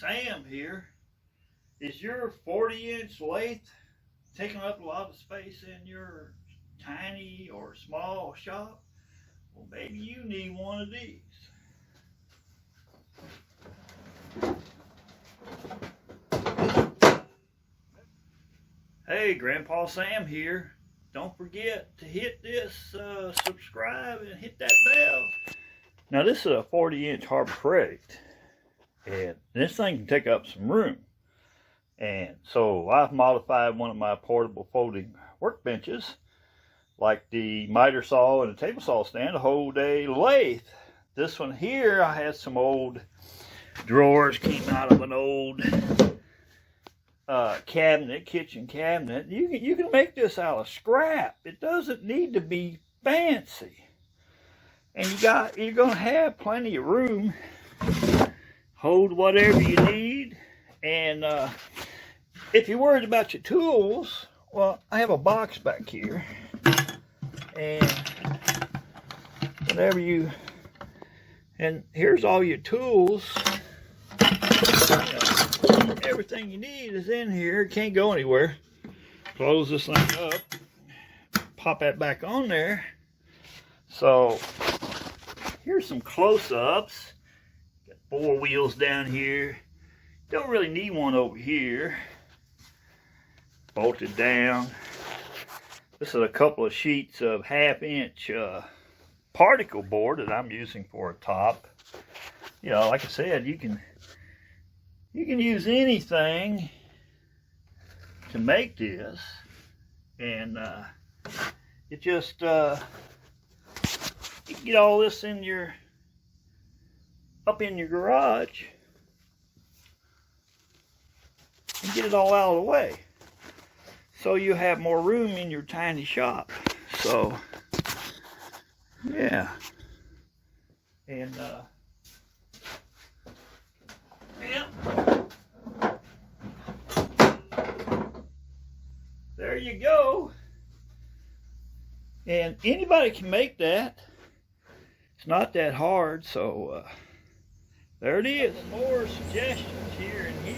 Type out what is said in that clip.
Sam here. Is your 40-inch lathe taking up a lot of space in your tiny or small shop? Well, maybe you need one of these. Hey, Grandpa Sam here. Don't forget to hit this subscribe and hit that bell. Now this is a 40-inch Harbor Freight, and this thing can take up some room. And so I've modified one of my portable folding workbenches, like the miter saw and the table saw stand, to hold a lathe. This one here, I had some old drawers, came out of an old kitchen cabinet. You can make this out of scrap. It doesn't need to be fancy. And you're gonna have plenty of room, hold whatever you need. And if you're worried about your tools, well, I have a box back here, and and here's all your tools. Everything you need is in here. It can't go anywhere. Close this thing up, pop that back on there. So here's some close-ups. Got 4 wheels down here. Don't really need one over here. Bolted down. This is a couple of sheets of 1/2-inch particle board that I'm using for a top. You know, like I said, you can use anything to make this, and it just you can get all this up in your garage and get it all out of the way, so you have more room in your tiny shop. So yeah, and yeah, there you go. And anybody can make that. It's not that hard. So there it is. More suggestions here and here.